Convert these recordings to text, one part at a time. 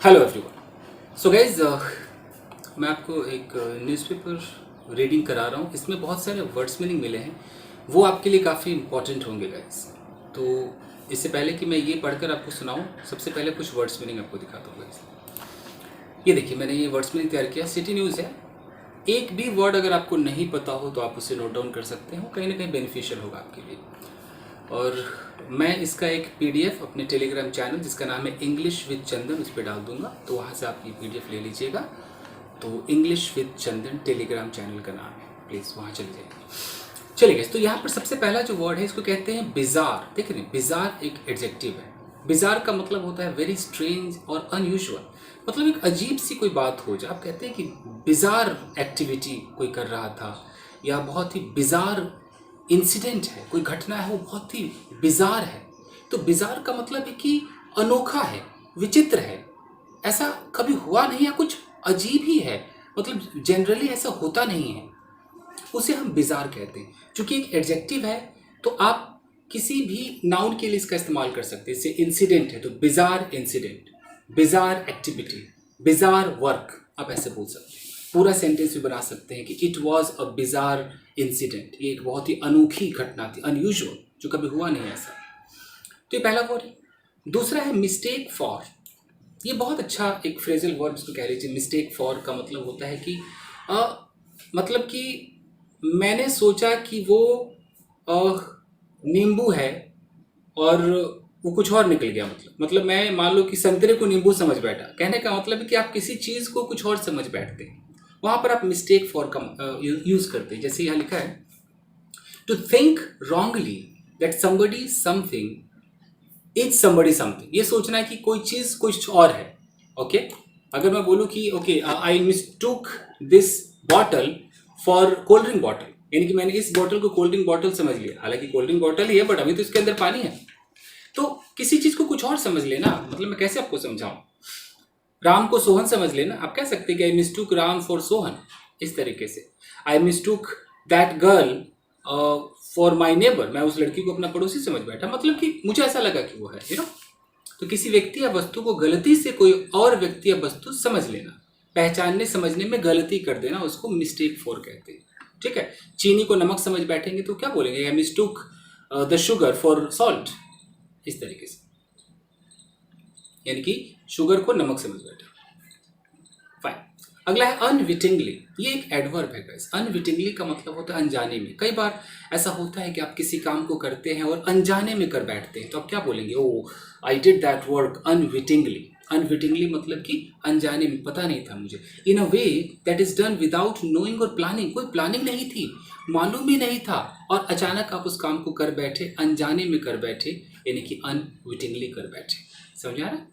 Hello everyone. So guys, मैं आपको एक न्यूज़पेपर रीडिंग करा रहा हूँ। इसमें बहुत सारे वर्ड्स मीनिंग मिले हैं, वो आपके लिए काफ़ी इंपॉर्टेंट होंगे गाइज। तो इससे पहले कि मैं ये पढ़कर आपको सुनाऊँ, सबसे पहले कुछ वर्ड्स मीनिंग आपको दिखाता हूँ गाइज। ये देखिए, मैंने ये वर्ड्स मीनिंग तैयार किया, सिटी न्यूज़ है। एक भी वर्ड अगर आपको नहीं पता हो तो आप उसे नोट डाउन कर सकते हो, कहीं ना कहीं बेनिफिशियल होगा आपके लिए। और मैं इसका एक पीडीएफ अपने टेलीग्राम चैनल जिसका नाम है इंग्लिश विद चंदन, उस पर डाल दूंगा, तो वहाँ से आप ये पीडीएफ ले लीजिएगा। तो English with Chandan Telegram channel का नाम है, प्लीज़ वहाँ चले जाइए। चलिए, तो यहाँ पर सबसे पहला जो वर्ड है इसको कहते हैं बिजार। देख रहे हैं, बिजार एक एडजेक्टिव है। बिजार का मतलब होता है वेरी स्ट्रेंज और अनयूजुअल, मतलब एक अजीब सी कोई बात हो जाए। आप कहते हैं कि बिजार एक्टिविटी कोई कर रहा था, या बहुत ही बिजार इंसिडेंट है, कोई घटना है वो बहुत ही बिजार है। तो बिजार का मतलब है कि अनोखा है, विचित्र है, ऐसा कभी हुआ नहीं, या कुछ अजीब ही है, मतलब जनरली ऐसा होता नहीं है, उसे हम बिजार कहते हैं। चूंकि एक एडजेक्टिव है तो आप किसी भी नाउन के लिए इसका इस्तेमाल कर सकते हैं। जैसे इंसिडेंट है तो bizarre incident, bizarre activity, bizarre work, आप ऐसे बोल सकते हैं। पूरा सेंटेंस भी बना सकते हैं कि it was a bizarre incident, ये एक बहुत ही अनोखी घटना थी, अनयूजुअल, जो कभी हुआ नहीं ऐसा। तो ये पहला वर्ड है। दूसरा है मिस्टेक फॉर। ये बहुत अच्छा एक फ्रेजल वर्ड इसको कह लीजिए। मिस्टेक फॉर का मतलब होता है कि मतलब कि मैंने सोचा कि वो नींबू है और वो कुछ और निकल गया। मतलब मैं मान लो कि संतरे को नींबू समझ बैठा। कहने का मतलब है कि आप किसी चीज़ को कुछ और समझ बैठते हैं, वहाँ पर आप मिस्टेक फॉर का यूज़ करते हैं। जैसे यहाँ लिखा है to think wrongly that somebody something is somebody something. ये सोचना है कि कोई चीज़ कुछ और है। ओके, अगर मैं बोलूँ कि okay I mistook this bottle for cold drink bottle, यानी कि मैंने इस बॉटल को कोल्ड ड्रिंक बॉटल समझ लिया, हालांकि कोल्ड ड्रिंक बॉटल ही है बट अभी तो इसके अंदर पानी है। तो किसी चीज़ को कुछ और समझ लेना, मतलब मैं कैसे आपको समझाऊं। राम को सोहन समझ लेना, आप कह सकते हैं कि I mistook Ram for Sohan, इस तरीके से। I mistook that girl for my neighbour, मैं उस लड़की को अपना पड़ोसी समझ बैठा, मतलब कि मुझे ऐसा लगा कि वो है, यू नो। तो किसी व्यक्ति या वस्तु को गलती से कोई और व्यक्ति या वस्तु समझ लेना, पहचानने समझने में गलती कर देना, उसको मिस्टेक फॉर कहते हैं। ठीक है, चीनी को नमक समझ बैठेंगे तो क्या बोलेंगे, आई मिस्टूक द शुगर फॉर सॉल्ट, इस तरीके से, यानी कि शुगर को नमक समझ बैठे। फाइन। अगला है अनविटिंगली। ये एक एडवर्ब है गाइस। अनविटिंगली का मतलब होता है अनजाने में। कई बार ऐसा होता है कि आप किसी काम को करते हैं और अनजाने में कर बैठते हैं, तो आप क्या बोलेंगे, oh I did that work unwittingly. Unwittingly मतलब कि अनजाने में, पता नहीं था मुझे। In a way that is done without knowing और प्लानिंग, कोई प्लानिंग नहीं थी, मालूम ही नहीं था, और अचानक आप उस काम को कर बैठे, अनजाने में कर बैठे, यानी कि अनविटिंगली कर बैठे। समझ आ रहा है।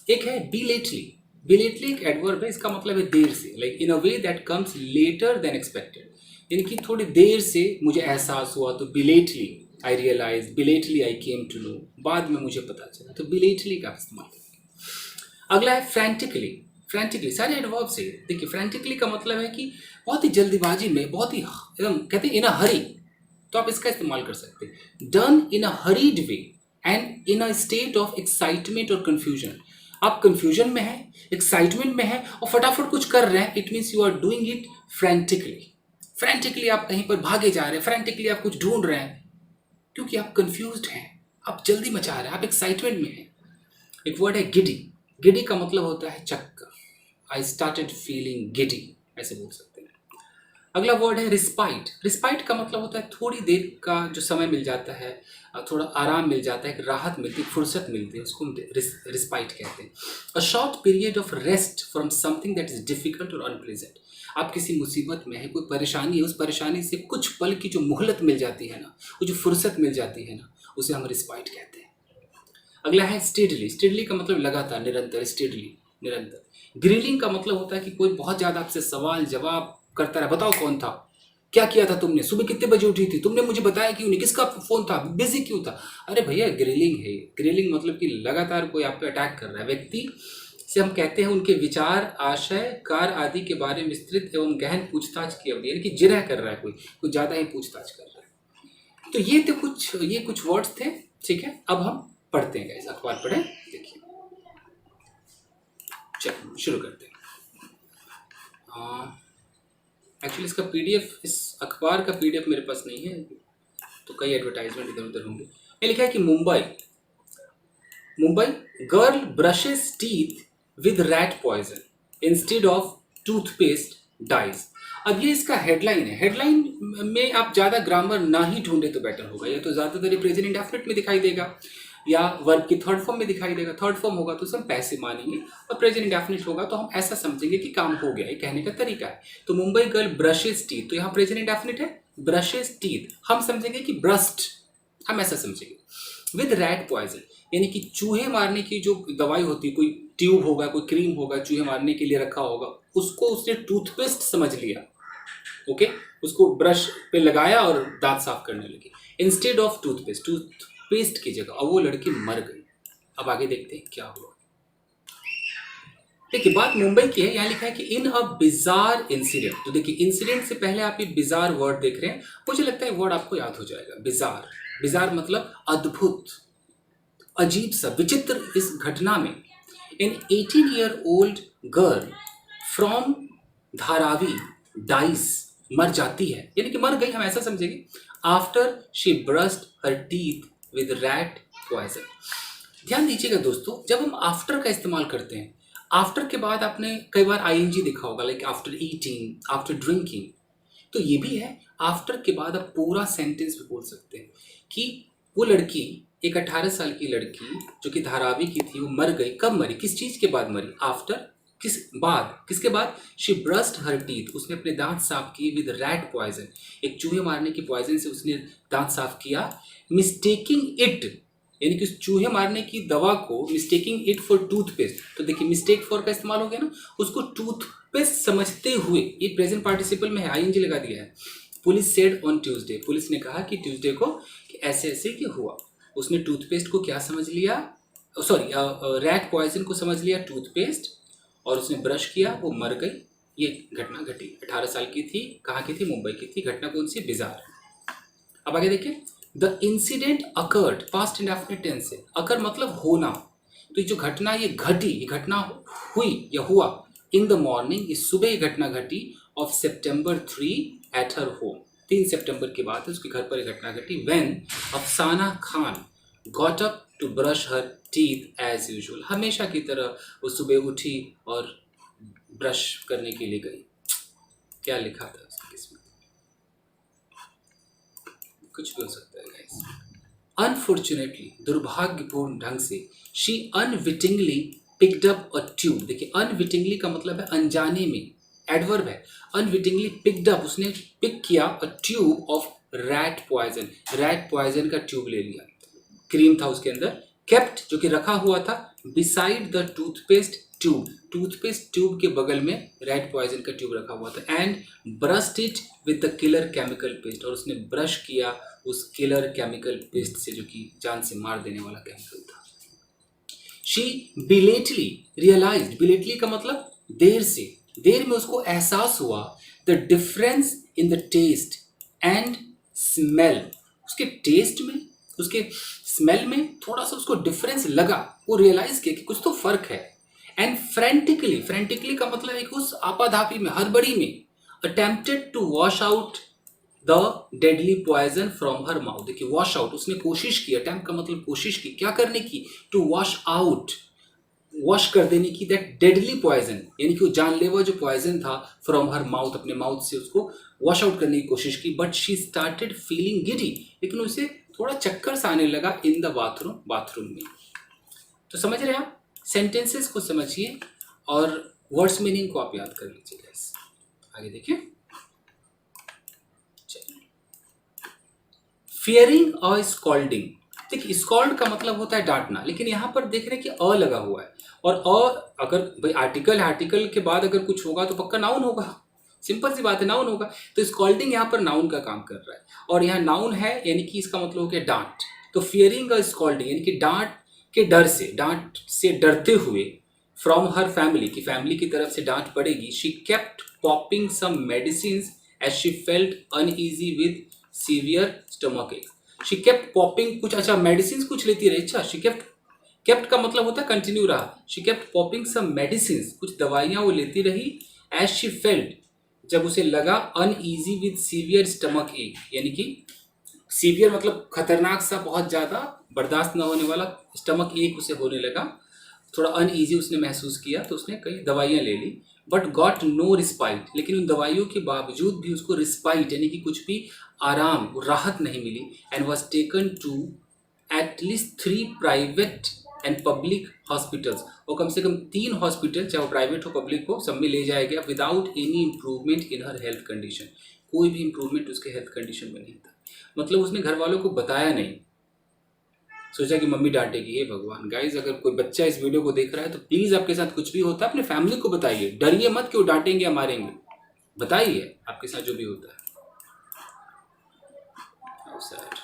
एक है बिलेटली। बिलेटली एक एडवर्ब है, इसका मतलब है देर से, like in a way that comes later than expected, यानी कि थोड़ी देर से मुझे एहसास हुआ, तो belatedly I realise, belatedly I came to know, बाद में मुझे पता चला, तो बिलेटली का इस्तेमाल करेंगे। अगला है फ्रैंटिकली। फ्रैंटिकली सारे एडवर्ब से। देखिए, फ्रैंटिकली का मतलब है कि बहुत ही जल्दीबाजी में, बहुत ही एकदम कहते हैं इन अ हरी, तो आप इसका इस्तेमाल कर सकते हैं। Done in a hurried way and in a state of excitement और कंफ्यूजन। आप कंफ्यूजन में हैं, एक्साइटमेंट में हैं और फटाफट कुछ कर रहे हैं, it means you are doing it frantically. Frantically आप कहीं पर भागे जा रहे हैं, फ्रैंटिकली आप कुछ ढूंढ रहे हैं, क्योंकि आप कंफ्यूज्ड हैं, आप जल्दी मचा रहे हैं, आप एक्साइटमेंट में हैं। एक वर्ड है गिडी। गिडी का मतलब होता है चक्कर। आई स्टार्टेड फीलिंग गिडी, ऐसे बोल सकते हैं। अगला वर्ड है रिस्पाइट। रिस्पाइट का मतलब होता है थोड़ी देर का जो समय मिल जाता है, थोड़ा आराम मिल जाता है, एक राहत मिलती है, फुर्सत मिलती है, उसको हम रिस्पाइट कहते हैं। A short period of rest from something that is difficult और अनप्लेजेंट। आप किसी मुसीबत में है, कोई परेशानी है, उस परेशानी से कुछ पल की जो मोहलत मिल जाती है ना, वो जो फुर्सत मिल जाती है ना, उसे हम रिस्पाइट कहते हैं। अगला है स्टेडली। स्टेडली का मतलब लगातार, निरंतर, स्टेडली निरंतर। ग्रिलिंग का मतलब होता है कि कोई बहुत ज़्यादा आपसे सवाल जवाब करता रहा, बताओ कौन था, क्या किया था तुमने, सुबह कितने बजे उठी थी, तुमने मुझे बताया क्यों नहीं, किसका फ़ोन था, बिजी क्यों था। अरे भैया, ग्रिलिंग है। ग्रिलिंग मतलब कि लगातार कोई आप पे अटैक कर रहा है। व्यक्ति से हम कहते हैं उनके विचार, आशय, कार्य आदि के बारे में विस्तृत एवं गहन पूछताछ की अवधि, यानी कि जिरह कर रहा है, कोई कुछ ज़्यादा ही पूछताछ कर रहा है। तो ये कुछ वर्ड्स थे। ठीक है, अब हम पढ़ते हैं गाइस, अखबार पढ़ें। देखिए, शुरू करते हैं। एक्चुअली इसका पीडीएफ, इस अखबार का पीडीएफ मेरे पास नहीं है, तो कई एडवर्टाइजमेंट इधर उधर होंगे। ये लिखा है कि Mumbai girl brushes teeth with rat poison instead of toothpaste dies. अब ये इसका हेडलाइन है। हेडलाइन में आप ज़्यादा ग्रामर ना ही ढूंढे तो बेटर होगा। या तो ज़्यादातर ये प्रेजेंट इंडेफिनिट में दिखाई देगा या वर्ब की थर्ड फॉर्म में दिखाई देगा। थर्ड फॉर्म होगा तो सब पैसे मानेंगे, और प्रेजेंट इंडेफिनिट होगा तो हम ऐसा समझेंगे कि काम हो गया। ये कहने का तरीका है। तो मुंबई गर्ल ब्रशेस टीथ, तो यहाँ प्रेजेंट इंडेफिनिट है, ब्रशेस टीथ। हम समझेंगे कि ब्रस्ट, हम ऐसा समझेंगे। विद रैट पॉइजन, यानी कि चूहे मारने की जो दवाई होती है, कोई ट्यूब होगा, कोई क्रीम होगा, चूहे मारने के लिए रखा होगा, उसको उसने टूथपेस्ट समझ लिया। ओके, उसको ब्रश पे लगाया और दांत साफ करने लगी इंस्टेड ऑफ टूथपेस्ट, टूथपेस्ट की जगह। और वो लड़की मर गई। अब आगे देखते हैं क्या हुआ। देखिए, बात मुंबई की है। यहाँ लिखा है कि इन अ बिजार इंसिडेंट। तो देखिए, इंसिडेंट से पहले आप ये बिजार वर्ड देख रहे हैं। मुझे लगता है वर्ड आपको याद हो जाएगा, बिजार। बिजार मतलब अद्भुत, अजीब सा, विचित्र। इस घटना में an 18-year-old girl from Dharavi dies, मर जाती है, यानी कि मर गई, हम ऐसा समझेंगे। After she brushed her teeth with rat poison. ध्यान दीजिएगा दोस्तों, जब हम आफ्टर का इस्तेमाल करते हैं, आफ्टर के बाद आपने कई बार आईएनजी देखा होगा, like after eating, after drinking. तो ये भी है, आफ्टर के बाद आप पूरा सेंटेंस भी बोल सकते हैं कि वो लड़की, एक 18 साल की लड़की जो कि धारावी की थी, वो मर गई। कब मरी, किस चीज के बाद मरी? आफ्टर, किसके बाद? शी ब्रश्ड हर टीथ, उसने अपने दांत साफ किए विद रैट पॉइजन, एक चूहे मारने की पॉइजन से उसने दांत साफ किया। मिस्टेकिंग इट, यानी कि उस चूहे मारने की दवा को मिस्टेकिंग इट फॉर टूथपेस्ट। तो देखिए, मिस्टेक फॉर का इस्तेमाल हो गया ना, उसको टूथपेस्ट समझते हुए, ये प्रेजेंट पार्टिसिपल में है, आईएनजी लगा दिया है। Police said on Tuesday, police ने कहा कि ट्यूसडे को कि ऐसे ऐसे कि हुआ। उसने टूथपेस्ट को क्या समझ लिया, सॉरी रैट पॉइजन को समझ लिया टूथपेस्ट, और उसने ब्रश किया, वो मर गई। ये घटना घटी, 18 साल की थी, कहाँ की थी? मुंबई की थी। घटना कौन सी? बिजार। अब आगे देखिए, the incident occurred, past indefinite tense से। अकर मतलब होना। तो ये जो घटना ये घटी, ये घटना हुई या हुआ इन द मॉर्निंग, इस सुबह ये घटना घटी of September 3 at her home. 3 सितंबर की बात है, उसके घर पर ये घटना घटी। When Afsana Khan got up to brush her teeth as usual, हमेशा की तरह वो सुबह उठी और ब्रश करने के लिए गई। क्या लिखा था उसकी किस्मत? कुछ भी हो सकता है गाइस। अनफॉर्चुनेटली, दुर्भाग्यपूर्ण ढंग से, she unwittingly picked up a tube. देखिए, अनविटिंगली का मतलब है अनजाने में, एडवर्ब है। अनविटिंगली पिक्ड अप, उसने पिक किया, a tube of rat poison, rat poison का ट्यूब ले लिया। क्रीम था उसके अंदर। केप्ट, जो कि रखा हुआ था, beside the toothpaste tube, toothpaste tube के बगल में रैट पॉइजन का ट्यूब रखा हुआ था। And brushed it with the killer chemical paste, और उसने ब्रश किया उस किलर केमिकल पेस्ट से, जो कि जान से मार देने वाला केमिकल था। शी बिलेटली रियलाइज्ड, बिलेटली का मतलब देर से, देर में उसको एहसास हुआ, the difference in the taste and smell, उसके टेस्ट में, उसके स्मेल में थोड़ा सा उसको डिफरेंस लगा। वो रियलाइज किया कि कुछ तो फर्क है। एंड फ्रेंटिकली, फ्रेंटिकली का मतलब है कि उस आपाधापी में, हड़बड़ी में, attempted to wash out the deadly poison from her mouth. देखिए, वॉश आउट, उसने कोशिश की, अटेम्प्ट का मतलब कोशिश की, क्या करने की? टू वॉश आउट, वॉश कर देने की, दैट डेडली पॉइजन, यानी कि वो जानलेवा जो पॉइजन था, फ्रॉम हर माउथ, अपने माउथ से उसको वॉश आउट करने की कोशिश की। But she started feeling giddy, लेकिन उसे थोड़ा चक्कर सा आने लगा इन द बाथरूम में। तो समझ रहे हैं आप? सेंटेंसेस को समझिए और वर्ड्स मीनिंग को आप याद कर लीजिए। आगे देखिए, फियरिंग अ स्कॉल्डिंग। देखिए, स्कॉल्ड का मतलब होता है डांटना, लेकिन यहाँ पर देख रहे हैं कि अ लगा हुआ है, और अ अगर भाई आर्टिकल है, आर्टिकल के बाद अगर कुछ होगा तो पक्का नाउन होगा। सिंपल सी बात है, नाउन होगा। तो स्कॉल्डिंग यहाँ पर नाउन का काम कर रहा है, और यहाँ नाउन है, यानी कि इसका मतलब हो गया डांट। तो फियरिंग अ स्कॉल्डिंग, यानी कि डांट के डर से, डांट से डरते हुए, फ्रॉम हर फैमिली, की फैमिली की तरफ से डांट पड़ेगी। She kept popping some medicine as she felt uneasy with severe stomach ache. She kept popping, कुछ अच्छा मेडिसिन कुछ लेती रही। अच्छा, शी केप्ट केप्ट का मतलब होता है कंटिन्यू रहा। She kept popping some medicine, कुछ दवाइयाँ वो लेती रही। एज शी फेल्ट, जब उसे लगा, अनईजी विद सीवियर स्टमक एक, यानी कि सीवियर मतलब खतरनाक सा, बहुत ज़्यादा बर्दाश्त न होने वाला स्टमक एक उसे होने लगा, थोड़ा अनईजी उसने महसूस किया, तो उसने कई दवाइयाँ ले ली। बट गॉट नो रिस्पाइट, लेकिन उन दवाइयों के बावजूद भी उसको रिस्पाइट यानी कि कुछ भी आराम, राहत नहीं मिली। And was taken to at least 3 private and public hospitals, और कम से कम 3 हॉस्पिटल, चाहे वो प्राइवेट हो पब्लिक हो, सब में ले जाया गया। Without any improvement in her health condition, कोई भी इम्प्रूवमेंट उसके हेल्थ कंडीशन में नहीं था। मतलब उसने घर वालों को बताया नहीं, सोचा कि मम्मी डांटेगी। हे भगवान गाइज, अगर कोई बच्चा इस वीडियो को देख रहा है तो प्लीज आपके साथ कुछ भी होता है अपने फैमिली को बताइए, डरिए मत कि वो डांटेंगे या मारेंगे, बताइए आपके साथ जो भी होता है। How sad.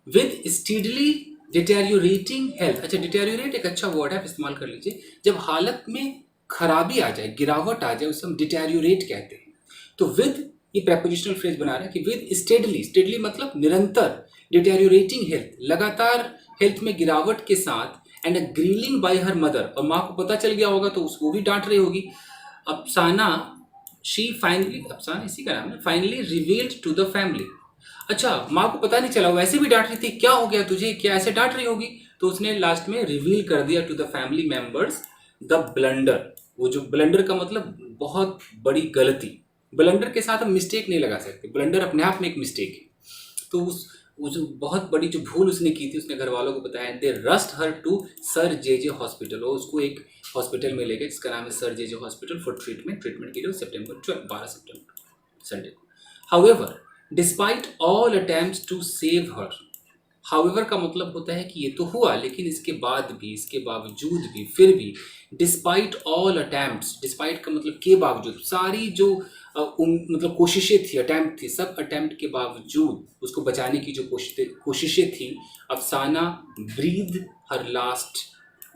With steadily deteriorating health, अच्छा डिटेरियोरेट एक अच्छा वर्ड है, आप इस्तेमाल कर लीजिए। जब हालत में खराबी आ जाए, गिरावट आ जाए, उसे हम डिटेरियोरेट कहते हैं। तो विद, ये प्रेपोजिशनल फ्रेज बना रहा है कि विद स्टेडली, स्टेडली मतलब निरंतर, डिटेरियोरेटिंग हेल्थ, लगातार हेल्थ में गिरावट के साथ, and a grilling by her mother, और माँ को पता चल गया होगा तो उसको भी डांट रही होगी। अफसाना, शी फाइनली, अफसाना इसी का नाम है, finally revealed to the family. अच्छा, माँ को पता नहीं चला, वैसे भी डांट रही थी, क्या हो गया तुझे, क्या ऐसे डांट रही होगी, तो उसने लास्ट में रिवील कर दिया to the family members the blunder. वो जो ब्लंडर का मतलब बहुत बड़ी गलती, ब्लंडर के साथ हम मिस्टेक नहीं लगा सकते, ब्लंडर अपने आप में एक मिस्टेक है। तो वो जो बहुत बड़ी जो भूल उसने की थी, उसने घर वालों को बताया। They rushed her to Sir J hospital, और उसको एक हॉस्पिटल में ले गए जिसका नाम है Sir J hospital for treatment के लिए, सितंबर 12 सितंबर संडे को। However, despite all attempts to save her, however का मतलब होता है कि ये तो हुआ, लेकिन इसके बाद भी, इसके बावजूद भी, फिर भी, डिस्पाइट ऑल अटेम्प्ट्स, डिस्पाइट का मतलब के बावजूद, सारी जो मतलब कोशिशें थी, अटेम्प्ट थी, सब अटेम्प्ट के बावजूद उसको बचाने की जो कोशिशें थी, अफसाना breathe her last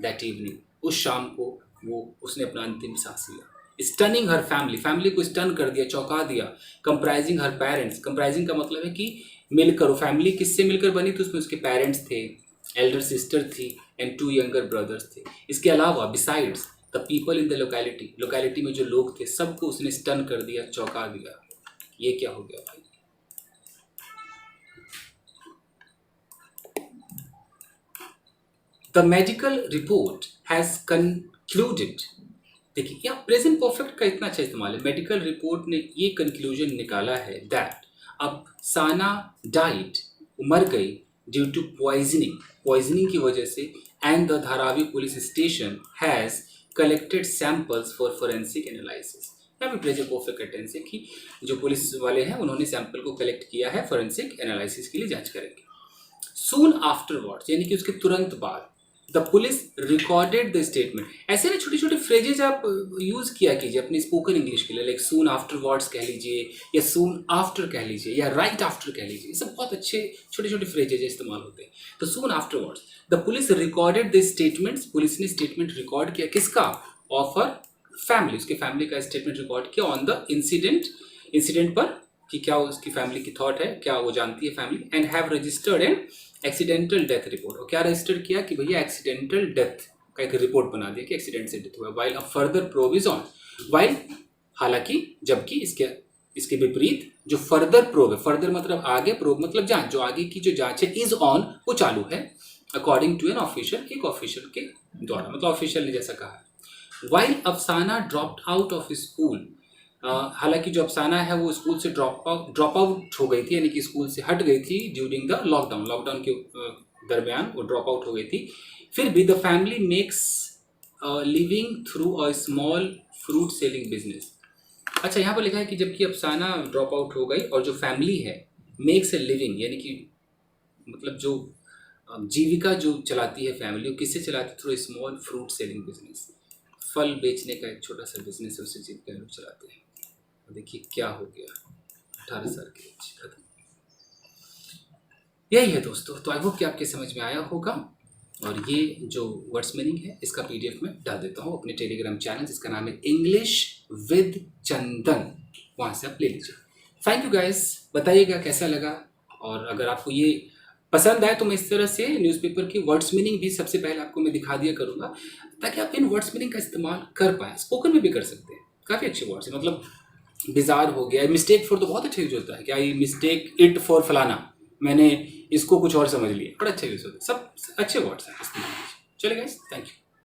that evening, उस शाम को वो उसने अपना अंतिम सांस लिया। स्टनिंग हर फैमिली, फैमिली को स्टन कर दिया, चौंका दिया। कंप्राइजिंग हर पेरेंट्स, कंप्राइजिंग का मतलब है कि मिलकर, वो फैमिली किससे मिलकर बनी, तो उसमें उसके पेरेंट्स थे, एल्डर सिस्टर थी, एंड 2 यंगर ब्रदर्स थे। इसके अलावा besides the people in the locality, locality में जो लोग थे सबको उसने स्टन कर दिया, चौंका दिया। ये क्या हो गया भाई। The medical report has concluded, देखिए यहाँ प्रेजेंट परफेक्ट का इतना अच्छा इस्तेमाल है। मेडिकल रिपोर्ट ने ये कंक्लूजन निकाला है दैट अब साना डाइट, मर गई, ड्यू टू पॉइजनिंग, पॉइजनिंग की वजह से, and the Dharavi police station has collected samples for forensic analysis. यहाँ पे प्रेजेंट परफेक्ट टेंस है कि जो पुलिस वाले हैं उन्होंने सैंपल को कलेक्ट किया है, फोरेंसिक एनालिसिस के लिए जांच करेंगे। सून आफ्टरवर्ड्स यानी कि उसके तुरंत बाद, the police recorded the statement. ऐसे ना छोटे छोटे फ्रेजेज आप यूज किया कीजिए अपनी स्पोकन इंग्लिश के लिए, लाइक सून आफ्टरवर्ड्स कह लीजिए, या सून आफ्टर कह लीजिए, या राइट आफ्टर कह लीजिए, ये सब बहुत अच्छे छोटे छोटे फ्रेजेज इस्तेमाल होते हैं। तो soon afterwards the police recorded the statements, police ने स्टेटमेंट रिकॉर्ड किया, किसका, ऑफ हर फैमिली, उसके फैमिली का स्टेटमेंट रिकॉर्ड किया, ऑन द इंसिडेंट पर, कि क्या उसकी फैमिली की थॉट है, क्या वो जानती है family, and have registered an accidental death report, और क्या रजिस्टर किया कि भैया एक्सीडेंटल डेथ का एक रिपोर्ट बना दिया कि एक्सीडेंट से डेथ हुआ। While a further prove is on, while हालांकि, जबकि इसके विपरीत जो फर्दर प्रूव है, फर्दर मतलब आगे, प्रूव मतलब जांच, जो आगे की जो जांच है, इज ऑन वो चालू है, अकॉर्डिंग टू एन ऑफिशियल, एक ऑफिशियल के द्वारा, मतलब ऑफिशियल ने जैसा कहा है। वाइल अफसाना ड्रॉप्ड आउट ऑफ स्कूल, हालांकि जो अफसाना है वो स्कूल से ड्रॉप आउट हो गई थी, यानी कि स्कूल से हट गई थी ड्यूरिंग द लॉकडाउन के दरमियान वो ड्रॉप आउट हो गई थी। फिर भी the family makes living through a small fruit selling business. अच्छा, यहाँ पर लिखा है कि जबकि अफसाना ड्रॉप आउट हो गई और जो फैमिली है मेक्स ए लिविंग, यानी कि मतलब जो जीविका जो चलाती है फैमिली, वो किससे चलाती है, through small fruit selling business, फल बेचने का एक छोटा सा बिजनेस है, उससे जीविका लोग चलाते हैं। देखिए क्या हो गया, 18 साल के बच्चे खत्म। यही है दोस्तों, तो आई होप कि आपके समझ में आया होगा, और ये जो वर्ड्स मीनिंग है इसका पीडीएफ में डाल देता हूँ अपने टेलीग्राम चैनल जिसका नाम है इंग्लिश विद चंदन, वहाँ से आप ले लीजिए। थैंक यू गाइस, बताइएगा कैसा लगा, और अगर आपको ये पसंद आए तो मैं इस तरह से न्यूज़पेपर की वर्ड्स मीनिंग भी सबसे पहले आपको मैं दिखा दिया करूँगा, ताकि आप इन वर्ड्स मीनिंग का इस्तेमाल कर पाएँ। स्पोकन में भी कर सकते हैं, काफ़ी अच्छे वर्ड्स हैं। मतलब बिज़ार हो गया, मिस्टेक फॉर तो बहुत अच्छा यूज़ होता है कि आई मिस्टेक इट फॉर फलाना, मैंने इसको कुछ और समझ लिया, बड़ा अच्छा यूज़ होता है। सब अच्छे वर्ड्स हैं, इस्तेमाल कीजिए। चलिए गाइस, थैंक यू।